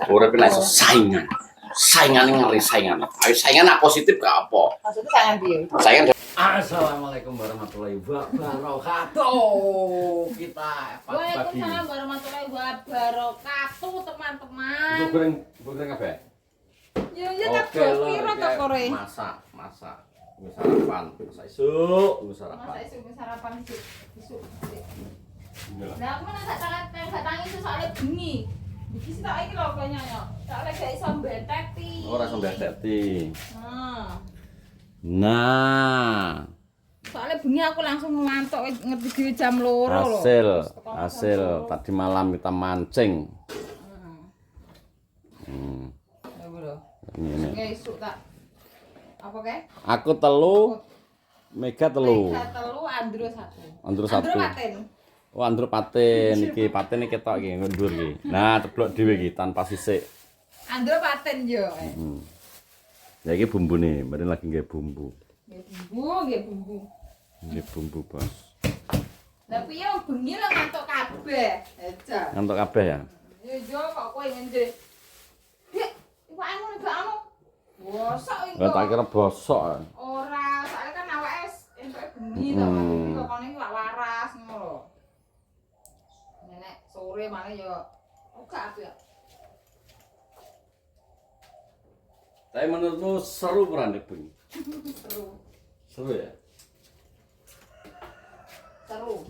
Urip nek saingan. Saingan ngeri saingan. Ayo saingan positif gak apa? Maksudnya saingan piye? Saingan. Assalamualaikum warahmatullahi wabarakatuh. Kita pagi-pagi. Waalaikumsalam warahmatullahi wabarakatuh, teman-teman. Goreng apa? Ya tak kira tak kore. Masak. Wis sarapan, masak isuk, wis sarapan. Masak isuk, wis sarapan isuk. Nah, aku nak tak tangi itu soalnya bengi. Iki sih tak iki lho kayaknya. Soalnya gak iso mbeteti. Ora iso mbeteti. Nah. Soalnya bengi aku langsung ngantuk ngerti dhewe jam 2 lho. Hasil tadi malam kita mancing. Ya bro. Ini. Nggak isuk tak. Apa kae? Aku telu, Mega telu. Mega telu, Andro 1. Andro 1. Andro paten. Oh, Andro paten iki, patene ketok iki ngundur iki. Nah, ceblok dhewe iki tanpa sisik. Andro paten yo. Ya iki bumbune, mari lagi nggawe bumbu. Nggih bumbu. Ini bumbu, Bos. Lah piye wong bengi lho ngantuk kabeh. Aja. Ngantuk kabeh ya? Yo kok kowe ngene. Dik, iwake ngono gak anu. Bosok iki. Lah tak kira bosok. Ora, soalnya kan awake entuk bengi to, bengi kok kene iki waras ngono lho. Nek sore malah yo buka apa ya? Tapi menurutmu seru peran bengi? Seru. Seru ya? Seru.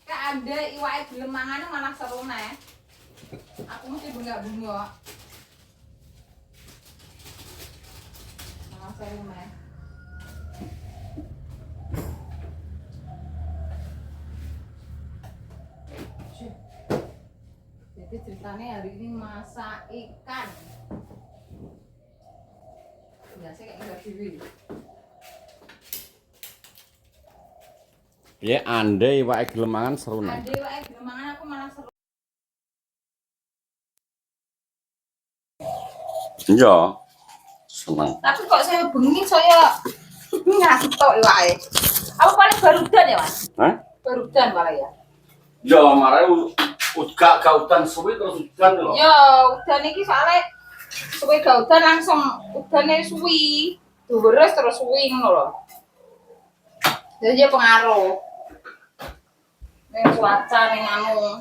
Kayak ada iwake gelem mangane malah seru neh. Aku mesti bengak-bengok. Malah seru neh. Jadi ceritanya hari ini masak ikan. Biasa kayak enggak dewi. Ya andai iwake gelem mangan seru nek. Ada iwake gelem mangan aku malah seru. Iya. Seneng. Tapi kok saya bengi saya ngasih tok iwake. Apa paling barudan ya, Mas? Hah? Barudan malah ya. Ya, mare gak udan suwi terus udan lho. Ya, udan iki soalnya suwi gak udan langsung udane suwi. Deres terus suwi ngono lho. Jadi dia pengaruh. Ning cuaca ning anu.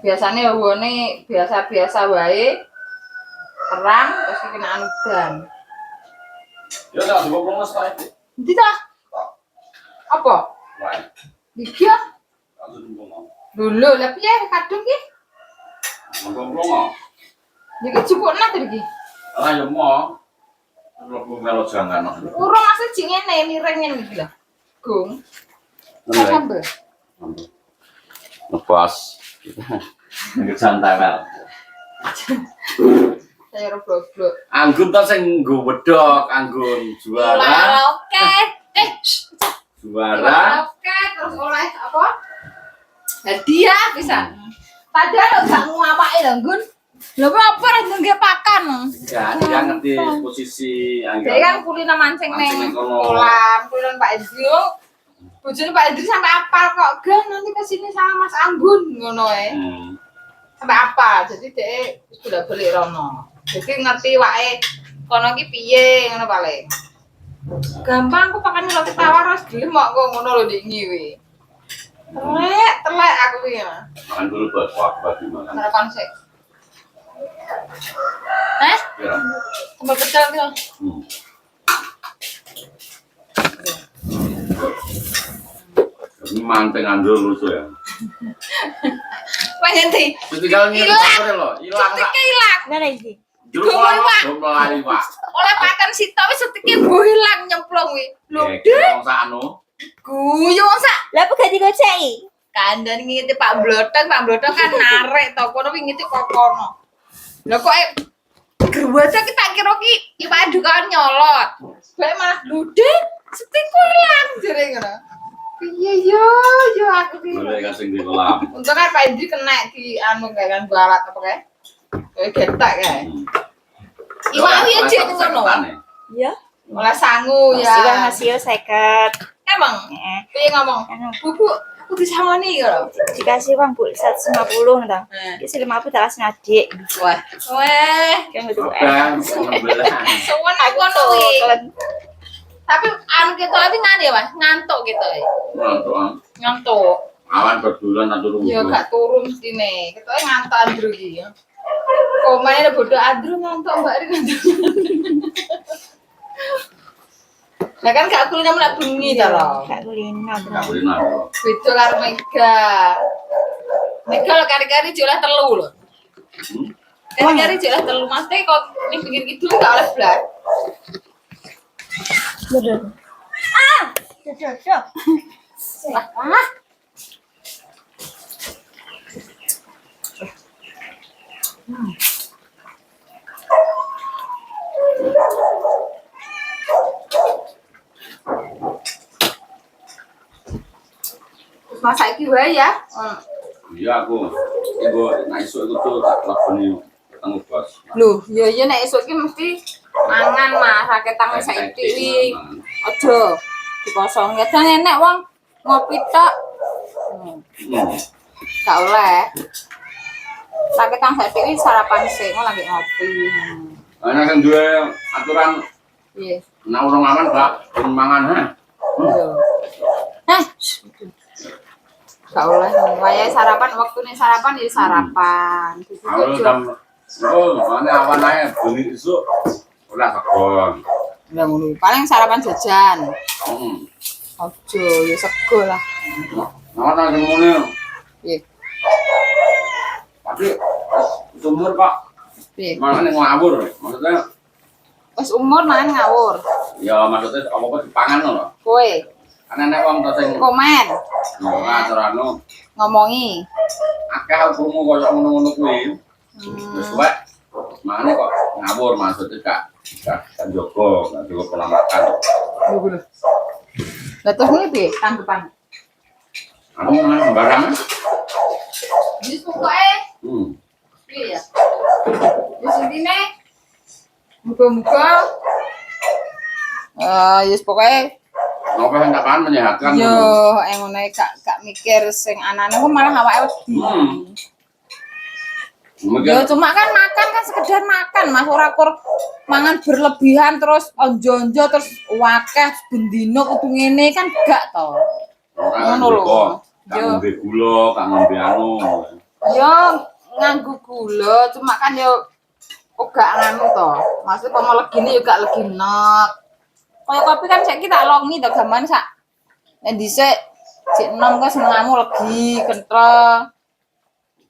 Biasanya hawane biasa-biasa wae. Terang terus kena udan. Ya tak ngobrol Mas Pak. Ndi ta? Apa? Wae. Iki ya? Aku ngomong. Lho, lah piye kadung ki? Ngobrol. Iki cukupna to iki. Ah ya mo. Lu melo jangan. Urung masih jing ngene miring ngene iki lho. Gung. Sambel. Ngebas. Nggak santai wel. Saya roblok. Anggun ta sing nggo wedhok, Anggun juara. Oke. Juara. Oke, terus oleh apa? Hadiah bisa. Padahal gak ngapake lho, Gun. Lho apa ora nggih pakan. Ya, dia ngerti posisi Anggun. Dia kan kulina mancing ning kolam, kulina Pak Edri. Bojone Pak Edri sampai apal kok, "Gan, nanti kesini sama Mas Anggun." Ngono ae. Sampai apa? Jadi dia sudah beli rono. Jadi ngerti wae kono iki piye ngono paling. Gampang aku pakane roti tawar wis gelem kok ngono lho Dik ngiwi. Telek aku iki ya. Makan dulu buat kuat di mana. Sarapan sik. Ya. Sambal pecel iki. Ini manting andul lucu ya. Pengen di. Tinggal ngilang lho, hilang. Setike ilang. Mana iki? Jero mulai, Pak. Oleh pakan sito wis setike mbuh ilang nyemplung kuwi. Lho, Dek, wong sakno. guyu sak. Lah apa gak digoceki? Kandhane ngiti Pak Blotong kan narik to kono ngiti kok kono. Lah kok gerwata ki tak kira ki iwak dukan nyolot. Bae malah lude setiku ilang jere ngono. Piye yo aku ki. Mulai kasing di kolam. Untung kan Pak Indri kena di anu kayak kan balat apa kayak. Kayak getak kayak. Iwak yo jek ngono. Iya. Olah sangu ya. Iwan hasil 50. Emang piye ngomong? Bubu Kudu samani iki lho. Dikasih uang Bu 150 nih. Nah. Iki 50 tak kasih adik. Wah. Weh, Kan itu. Abang, 16. sowan aku ngono kuwi. Tapi anu ketok iki ngene ya, Mas, ngantuk ketok. Ngantuk. Awan berbulan tak turun. Ya gak turu mestine. Ketoke ngantuk Andrew iki ya. Komane bodoh Andrew ngantuk Mbak Ri ngantuk. Lah kan gak kulino mulak bengi ta lho. Kak kulino. Enggak boleh nang. Beda karo Mega. Mega lho kari-kari jolah telu lho. Kari-kari jolah telu mesti kok ning pinggir kidul gak oleh blas. Bener. Ah, cocok. Ah. Terus masak iki wae ya. Iya aku. Iku nek esuk iku tuh tak lakoni ketemu bos. Lho, ya nek esuk ki mesti mangan Mas, akeh tangan saiki iki. Aja dikosong. Ya dan enek wong ngopi tok. Gak oleh. Sakit tang saiki iki sarapan sik, lagi ngopi. Ana sing duwe aturan Iya. nek urung aman gak mangan ha. Hah? Gak oleh. Wayahe sarapan waktune sarapan ya sarapan. Aku jam mana awan ae bengi esuk ora segon. Ya ngono. Paling sarapan jajan. Ojo ya sego lah. Ana sing ngene. Piye? Tapi sumur Pak. Piye? Mana ngawur. Maksudnya Wis umur mangan ngawur. ya maksudnya apa dipangan lho. Kowe Kan enek wong to sing komen ora aturane ngomongi. akeh hukummu koyo ngono-ngono kuwi. Wis wae. Mane kok ngawur maksudnya gak jogo, gak jogo pola makan. Lho. Lah terus ini piye tanggapan? Aku mangan sembarangan. Wis pokoke piye ya? Wis intine muga-muga yes pokoke Ngopo sing tak pangan menyehatkan. yo ngono gak mikir sing anane kok malah awake wedi. Mungkin Ya cuma kan makan kan sekedar makan Mas ora kur mangan berlebihan terus onjo-onjo terus wakeh bendino kudu ngene kan gak to. ora Ngono lho. Gak Yo. ngombe gula, gak ngombe anu. Yo nganggo gula cuma kan yo kok gak nganu to. Maksud kok mau legine yo gak leginek. Kaya kopi kan saiki tak longi to gaman sak. Nek dhisik sik enom kok senengamu legi kentrel.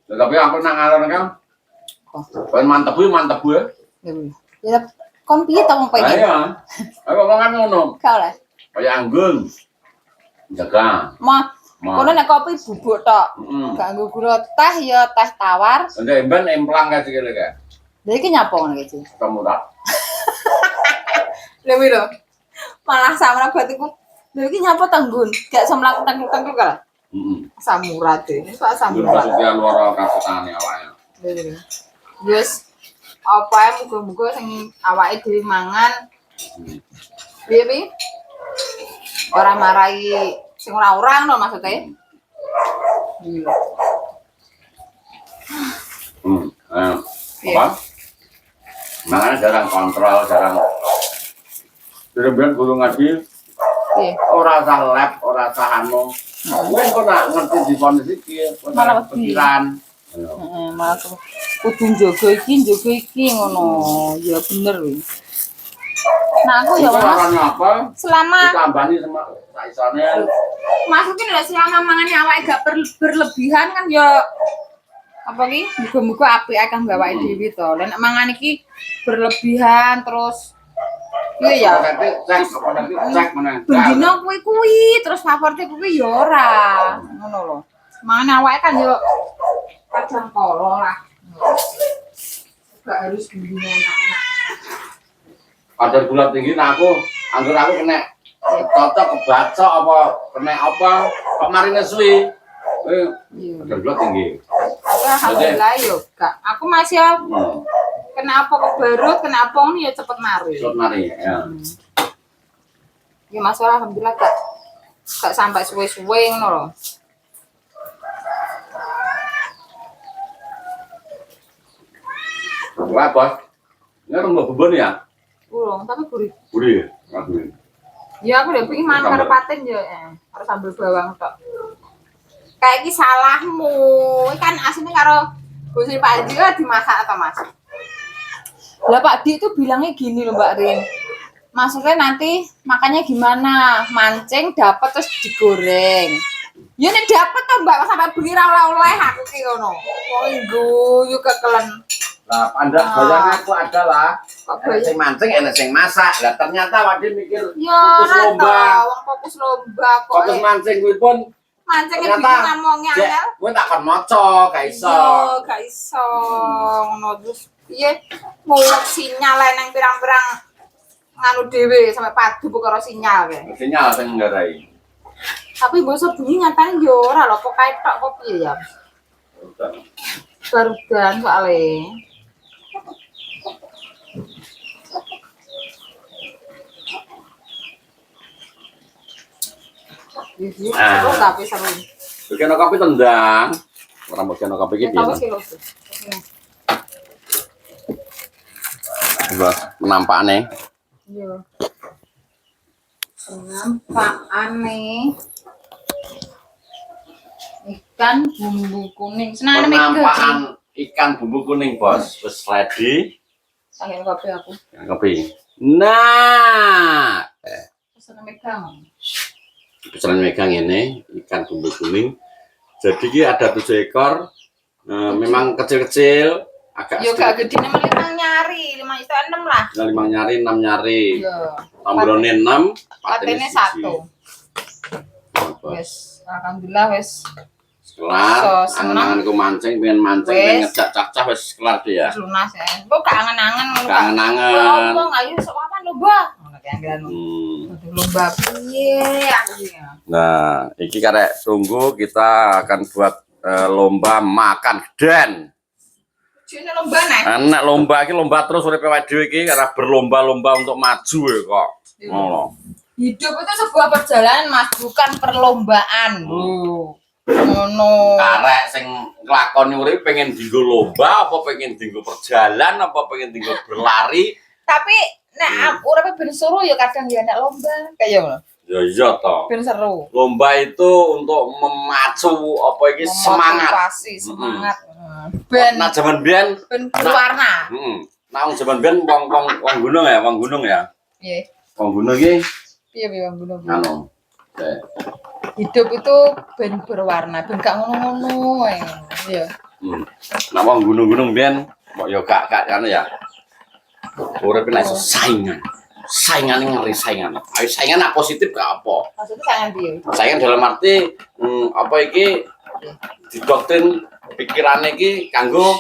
Tapi aku nang alon kan. Kowe mantep ya. Ya kon piye to wong pengen? Ayo. Aku ngomongan ngono. Gak oleh. Kaya anggun. Jaga. Mah kono nek kopi bubuk tok. Gak nggo gula teh ya teh tawar. Ndek emben emplang kae sikile kae. Lha iki nyapa ngono iki? Kemurah. Lha wiro. Malah samra batiku. Lha iki nyapa tanggun? Gak iso mlaku-tangkuk ka? Samurat e. Sak Anggun samurat. pasukian luar kasutane awake. Wis apa ae muga-muga sing awake dhewe mangan. Piye? Ora marahi sing ora-ora lho maksudnya. Iya. Apa? Makanya jarang kontrol, jarang. Bener-bener guru ngaji, Piye? ora usah lab, ora usah anu. Mungkin kok nak ngerti di kondisi iki, Malah wedi. pikiran. Heeh, malah kudu njogo iki ngono. Ya bener kuwi. Nah aku ya Mas, Caranya apa? selama Ditambani sama saisane. masukin lho selama mangane awake gak berlebihan kan ya apa ki muga-muga apik akan gawake dhewe to. Lah nek mangan iki berlebihan terus iya ya. Nanti cek menang. Bendino kuwi terus favorite kuwi ya ora. Ngono lho. Mangane awake kan yo kadang kala lah. Gak harus bendino enak-enak. Kadar gula tinggi nah aku anggur aku kena cocok kebacok apa kena apa kok marine suwi. Iya. Kadar gula tinggi. Aku alhamdulillah yo gak. Aku masih kena apa kebarut, kena apa ini ya cepet mari. Cepet mari ya. Ya masalah alhamdulillah gak sampai suwe-suwe ngono lho. Wah, Bos. Ini rembak bubur ya? Urung, tapi gurih. Gurih. Gurih. Ya aku udah pengen makan karo paten ya, harus sambal bawang tok. Kayak iki salahmu. Iki kan aslinya karo bosnya Pak Edi lah dimasak atau Mas? Lah Pak Di itu bilangnya gini loh Mbak Rin. Maksudnya nanti makannya gimana? Mancing dapat terus digoreng. Ya nek dapat toh Mbak sampai bengi ra oleh aku ki ngono. Wong guyu kekelen. Lah, Anda bayarnya aku ada lah. Apa Enak ya? sing mancing, enak sing masak. Lah ternyata Wadi mikir Ya fokus ora lomba. toh, wong fokus lomba kok. Fokus mancing kuwi pun Mancingnya ternyata bingung ngomongnya Cek, angel. kowe tak kon maca, gak iso. Iya, gak iso. Ngono terus piye mulek sinyal nang pirang-pirang nganu dhewe sampai padu perkara sinyal kae. Sinyal sing nggarai. Tapi bosok bunyi nyatane yo ora lho kok kae tok kok piye ya. Barudan soalnya. Seru tapi seru. Bikin kopi tendang. Orang bikin kopi iki Tahu piye? sih lho. Bos, penampakane. Iya. Nampak aneh. Ikan bumbu kuning. Senane Penampakan ikan bumbu kuning, Bos. Wis ready. Saking kopi aku. Kopi. Nah, Pesan megang. pesanan megang ini ikan bumbu kuning. Jadi ini ada 7 ekor. Memang kecil-kecil, agak Yo gak gede nemel 5 nyari, 5 itu 6 lah. 5 nyari, 6 nyari. Yo. Tambrone 6, Patene 1. Wes, alhamdulillah wes. Kelar, So, seneng. angen-angenku mancing, pengen mancing, Wes. pengen ngejak cacah wis kelar deh ya. Lunas ya. Kok gak angen-angen ngono. Kak? Kangen-angen. Ngomong ayo sok kapan lomba? Ngono kayak anggaran. Hmm. Aduh lomba piye aku ya. Nah, iki karek tunggu kita akan buat lomba makan geden. Jene lomba nek. Enak lomba iki lomba terus uripe awake dhewe iki karena berlomba-lomba untuk maju ya kok. Ngono. Hidup itu sebuah perjalanan Mas, bukan perlombaan. Ngono. Karek sing nglakoni urip pengen dinggo lomba apa pengen dinggo perjalanan apa pengen dinggo berlari. Tapi nek uripe ben seru ya kadang ya nek lomba. Kayak ngono. Ya iya toh. Ben seru. Lomba itu untuk memacu apa iki semangat. Memotivasi, semangat. Ben Nah zaman biyen ben berwarna. Nah wong zaman biyen wong gunung ya, wong gunung ya. Piye? Wong gunung iki Piye Bang Gunung? anu. Hidup itu ben berwarna, ben gak ngono-ngono ae. Iya. Nah wong gunung-gunung biyen kok ya gak anu ya. Urip nek iso saingan. Saingan ngeri saingan. Ayo saingan apa positif gak apa. Maksudnya sangat piye? Saingan dalam arti apa iki didoktrin pikirane iki kanggo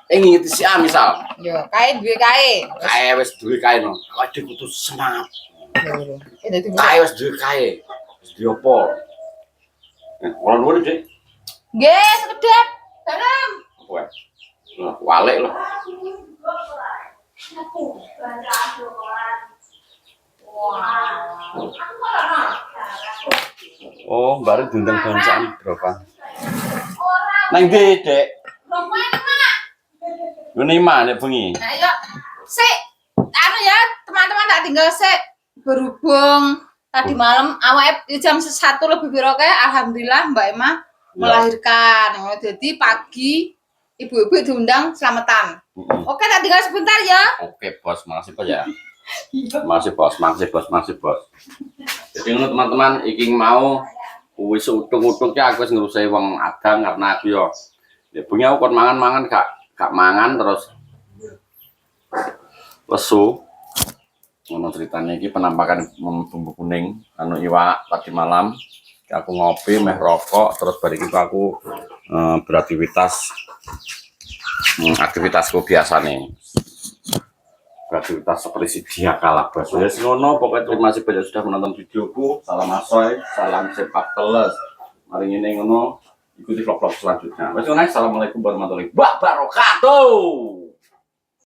ngingeti si A misal. Yo, kae duwe kae. Kae wis duwe kae no. Awake dhewe kudu semangat. Yo. Dadi Kae wis duwe kae. Wis duwe apa? Ora nuwun, Dik. nggih, sekedap. Dalam. Apa ya? Lah, walik lho. Oh, baru diundang bancaan berapa? Nang ndi, Dek? Ngene nek bengi. Nah, yuk. Sik. Anu ya, teman-teman tak tinggal sik. Berhubung tadi malam awake jam 1 lebih piro kae alhamdulillah Mbak Emma melahirkan. Jadi pagi ibu-ibu diundang selamatan. Oke, tak tinggal sebentar ya. Oke, Bos, makasih Pak ya. Makasih Bos, makasih Bos, makasih Bos. Jadi ngono teman-teman, iki mau wis utung-utungnya aku wis ngrusahi wong adang karena aku yo. Nek bengi aku kon mangan-mangan gak mangan terus lesu. Ngono ceritanya iki penampakan bumbu kuning anu iwak tadi malam. Aku ngopi meh rokok terus balik itu aku beraktivitas aktivitasku biasa nih. Beraktivitas seperti dia kalah bos. Ya ngono pokoknya terima kasih banyak sudah menonton videoku. Salam asoy, salam sepak teles. Mari ini ngono ikuti vlog-vlog selanjutnya. Assalamualaikum warahmatullahi wabarakatuh.